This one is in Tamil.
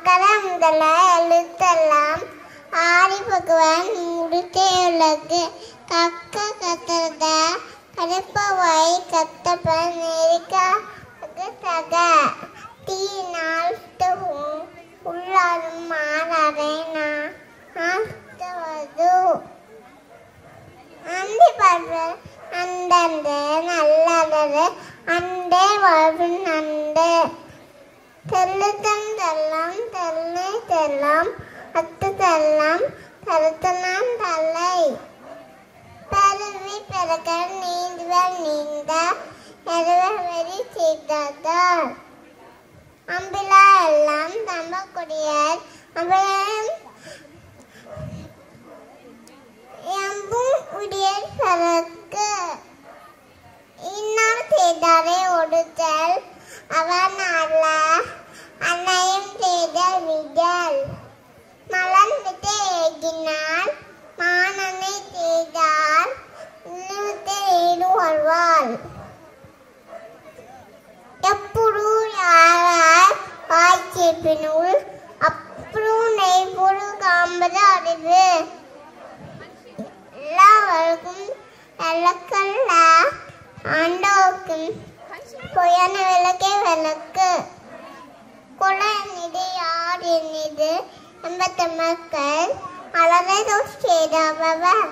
அக்கரம் முதல எழுத்தெல்லாம் ஆடி பகவான் முடித்தே உலகு கக்க கத்தத கருப்பவை கத்தப்ப நெருக்கா தக தீனால் உள்ளாரும் மாறேனா ஆஸ்தவது அந்தி பர்வல் அந்தந்த நல்லது அண்டே வாழ்வின் அண்டு தெல்லுதன் தெல்லாம் தெல்லை தெல்லாம் அத்து தெல்லாம் தருத்தனான் தல்லை பருவி பிறக்க நீந்துவர் நீந்த எருவரி செய்தார் அம்பிலா எல்லாம் தம்பக்குடியர் அம்பலம் எம்பும் உடையர் சரக்கு இன்னார் செய்தாரே ஒடுத்தல் அவன் அல்ல அன்னையும் செய்தல் விடல் மலன் விட்டு ஏகினால் மானனை செய்தால் இன்னும் ஏடு வருவாள் எப்புடு யாரார் வாய்ச்சிப்பினுள் அப்புறம் நெய்பொரு காம்பது அறிவு எல்லாருக்கும் விளக்கல்ல ஆண்டோக்கும் பொய்யான விளக்கே விளக்கு குல நிதி யார் என்னது எம்பத்த மக்கள் அலரை செய்தவர்